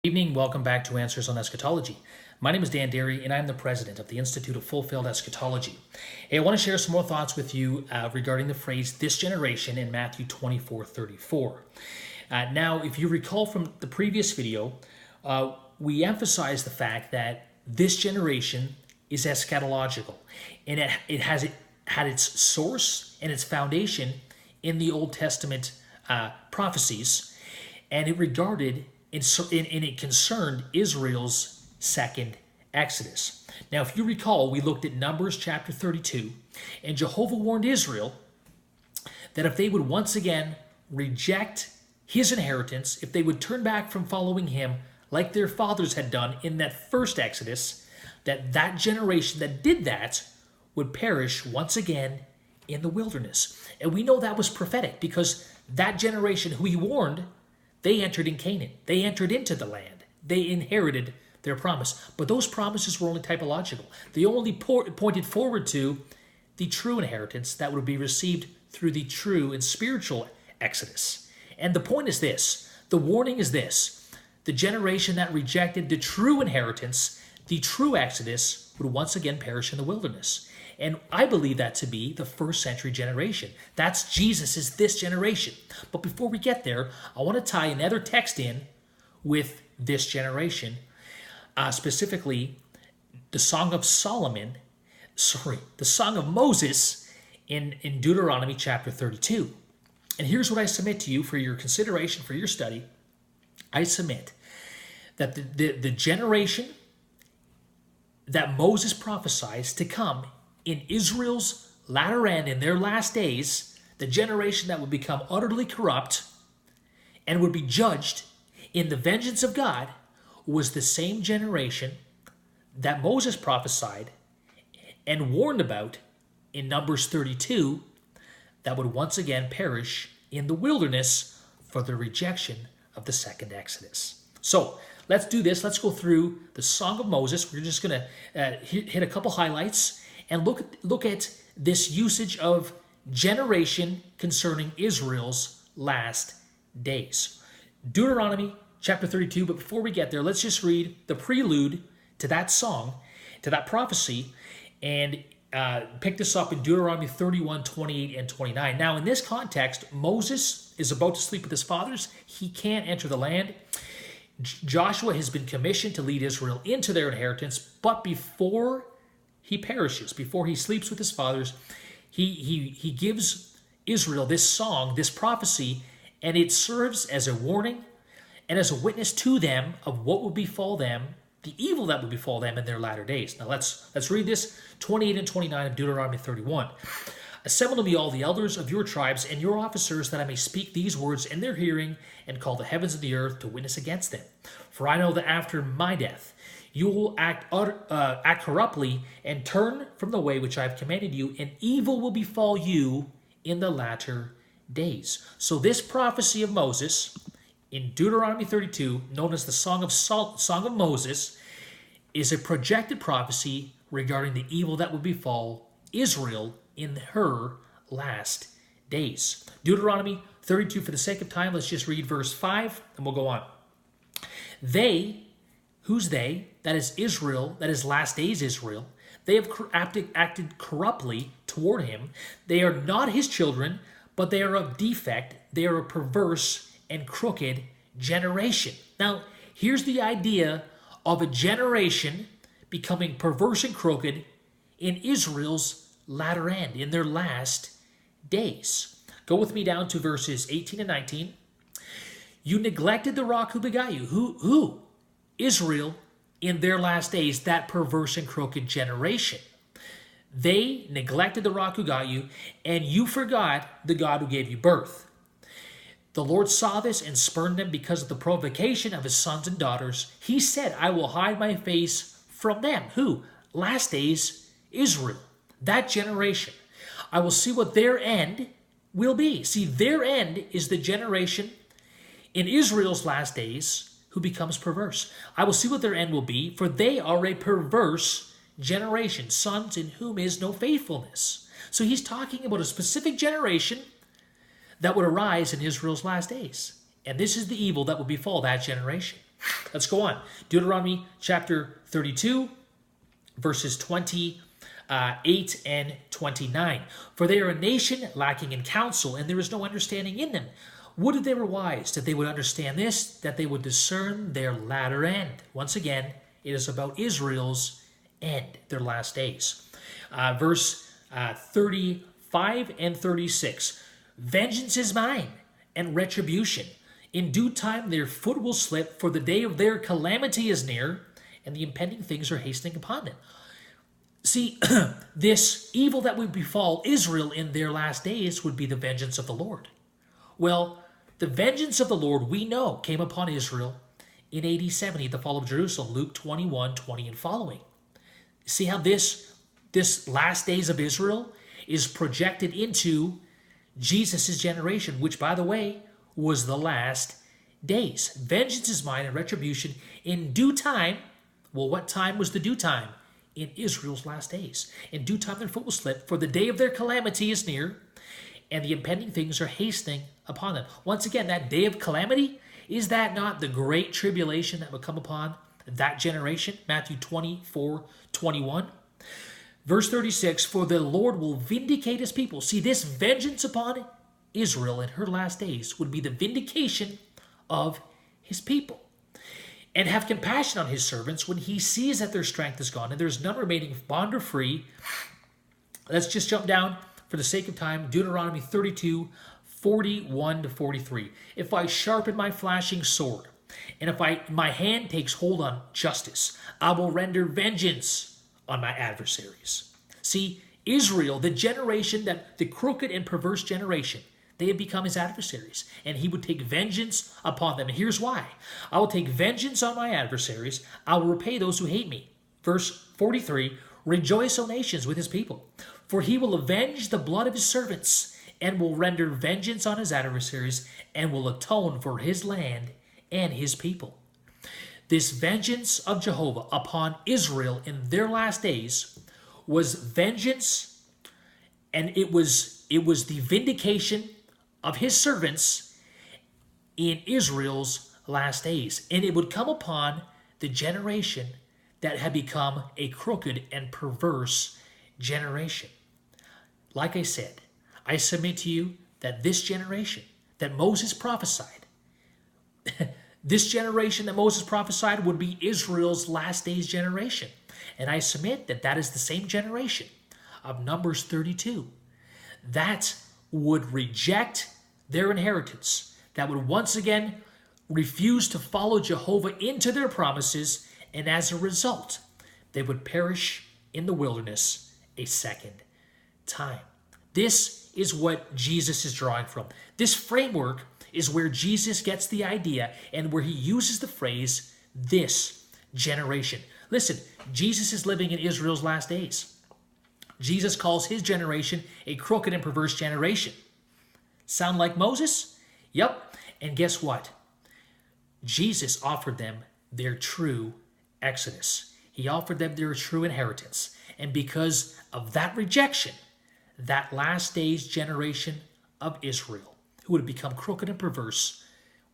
Evening, welcome back to Answers on Eschatology. My name is Dan Derry, and I'm the president of the Institute of Fulfilled Eschatology. Hey, I want to share some more thoughts with you regarding the phrase "this generation" in Matthew 24:34. Now, if you recall from the previous video, we emphasized the fact that this generation is eschatological, and it had its source and its foundation in the Old Testament prophecies, and it regarded and it concerned Israel's second Exodus. Now, if you recall, we looked at Numbers chapter 32, and Jehovah warned Israel that if they would once again reject his inheritance, if they would turn back from following him like their fathers had done in that first Exodus, that generation that did that would perish once again in the wilderness. And we know that was prophetic because that generation who he warned, they entered in Canaan. They entered into the land. They inherited their promise. But those promises were only typological. They only pointed forward to the true inheritance that would be received through the true and spiritual Exodus. And the point is this. The warning is this. The generation that rejected the true inheritance, the true Exodus, would once again perish in the wilderness. And I believe that to be the first century generation. That's Jesus' this generation. But before we get there, I want to tie another text in with this generation, specifically the Song of Moses in Deuteronomy chapter 32. And here's what I submit to you for your consideration, for your study. I submit that the generation that Moses prophesies to come in Israel's latter end, in their last days, the generation that would become utterly corrupt and would be judged in the vengeance of God, was the same generation that Moses prophesied and warned about in Numbers 32 that would once again perish in the wilderness for the rejection of the second Exodus. So let's do this. Let's go through the Song of Moses. We're just going to hit a couple highlights and look at this usage of generation concerning Israel's last days. Deuteronomy chapter 32, but before we get there, let's just read the prelude to that song, to that prophecy, and pick this up in Deuteronomy 31, 28, and 29. Now, in this context, Moses is about to sleep with his fathers. He can't enter the land. Joshua has been commissioned to lead Israel into their inheritance, but before he perishes, before he sleeps with his fathers, he gives Israel this song, this prophecy, and it serves as a warning and as a witness to them of what would befall them, the evil that would befall them in their latter days. Now let's read this, 28 and 29 of Deuteronomy 31. Assemble to me all the elders of your tribes and your officers, that I may speak these words in their hearing and call the heavens and the earth to witness against them. For I know that after my death you will act corruptly and turn from the way which I have commanded you, and evil will befall you in the latter days. So this prophecy of Moses in Deuteronomy 32, known as the Song of Moses, is a projected prophecy regarding the evil that would befall Israel in her last days. Deuteronomy 32, for the sake of time, let's just read verse 5 and we'll go on. They, who's they? That is Israel, that is last days Israel. They have acted corruptly toward him. They are not his children, but they are of defect. They are a perverse and crooked generation. Now, here's the idea of a generation becoming perverse and crooked in Israel's latter end, in their last days. Go with me down to verses 18 and 19. You neglected the rock who begot you. Who? Israel in their last days, that perverse and crooked generation. They neglected the rock who got you, and you forgot the God who gave you birth. The Lord saw this and spurned them because of the provocation of his sons and daughters. He said, I will hide my face from them. Who? Last days, Israel. That generation. I will see what their end will be. See, their end is the generation in Israel's last days who becomes perverse. I will see what their end will be, for they are a perverse generation, sons in whom is no faithfulness. So he's talking about a specific generation that would arise in Israel's last days. And this is the evil that would befall that generation. Let's go on. Deuteronomy chapter 32, verses 28 and 29. For they are a nation lacking in counsel, and there is no understanding in them. Would that they were wise, that they would understand this, that they would discern their latter end. Once again, it is about Israel's end, their last days. Verse 35 and 36. Vengeance is mine, and retribution. In due time their foot will slip, for the day of their calamity is near, and the impending things are hastening upon them. See, this evil that would befall Israel in their last days would be the vengeance of the Lord. Well, the vengeance of the Lord, we know, came upon Israel in AD 70, the fall of Jerusalem, Luke 21, 20 and following. See how this last days of Israel is projected into Jesus' generation, which, by the way, was the last days. Vengeance is mine and retribution in due time. Well, what time was the due time? In Israel's last days. In due time their foot will slip, for the day of their calamity is near, and the impending things are hastening upon them. Once again, that day of calamity, is that not the great tribulation that would come upon that generation? Matthew 24, 21. Verse 36, for the Lord will vindicate his people. See, this vengeance upon Israel in her last days would be the vindication of his people. And have compassion on his servants when he sees that their strength is gone and there's none remaining bond or free. Let's just jump down for the sake of time. Deuteronomy 32, 41 to 43. If I sharpen my flashing sword, and if my hand takes hold on justice, I will render vengeance on my adversaries. See, Israel, the generation, the crooked and perverse generation, they have become his adversaries, and he would take vengeance upon them. And here's why. I will take vengeance on my adversaries. I will repay those who hate me. Verse 43, rejoice, O nations, with his people, for he will avenge the blood of his servants, and will render vengeance on his adversaries, and will atone for his land and his people. This vengeance of Jehovah upon Israel in their last days was vengeance, and it was the vindication of his servants in Israel's last days. And it would come upon the generation that had become a crooked and perverse generation. Like I said, I submit to you that this generation that Moses prophesied, this generation that Moses prophesied would be Israel's last days generation. And I submit that that is the same generation of Numbers 32 that would reject their inheritance, that would once again refuse to follow Jehovah into their promises, and as a result, they would perish in the wilderness a second time. This is what Jesus is drawing from. This framework is where Jesus gets the idea and where he uses the phrase, this generation. Listen, Jesus is living in Israel's last days. Jesus calls his generation a crooked and perverse generation. Sound like Moses? Yep. And guess what? Jesus offered them their true exodus. He offered them their true inheritance. And because of that rejection, that last days generation of Israel, who would become crooked and perverse,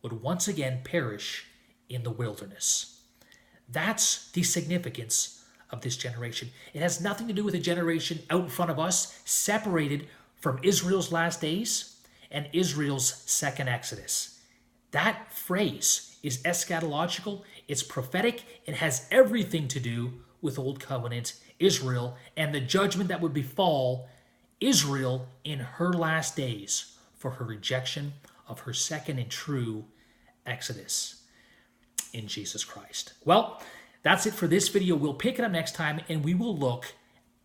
would once again perish in the wilderness. That's the significance of this generation. It has nothing to do with a generation out in front of us, separated from Israel's last days and Israel's second exodus. That phrase is eschatological, it's prophetic, it has everything to do with Old Covenant Israel and the judgment that would befall Israel in her last days for her rejection of her second and true exodus in Jesus Christ. Well, that's it for this video. We'll pick it up next time, and we will look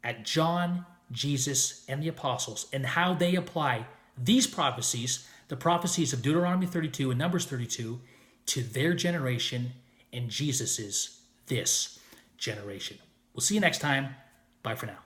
at John, Jesus, and the apostles and how they apply these prophecies, the prophecies of Deuteronomy 32 and Numbers 32, to their generation and Jesus's this generation. We'll see you next time. Bye for now.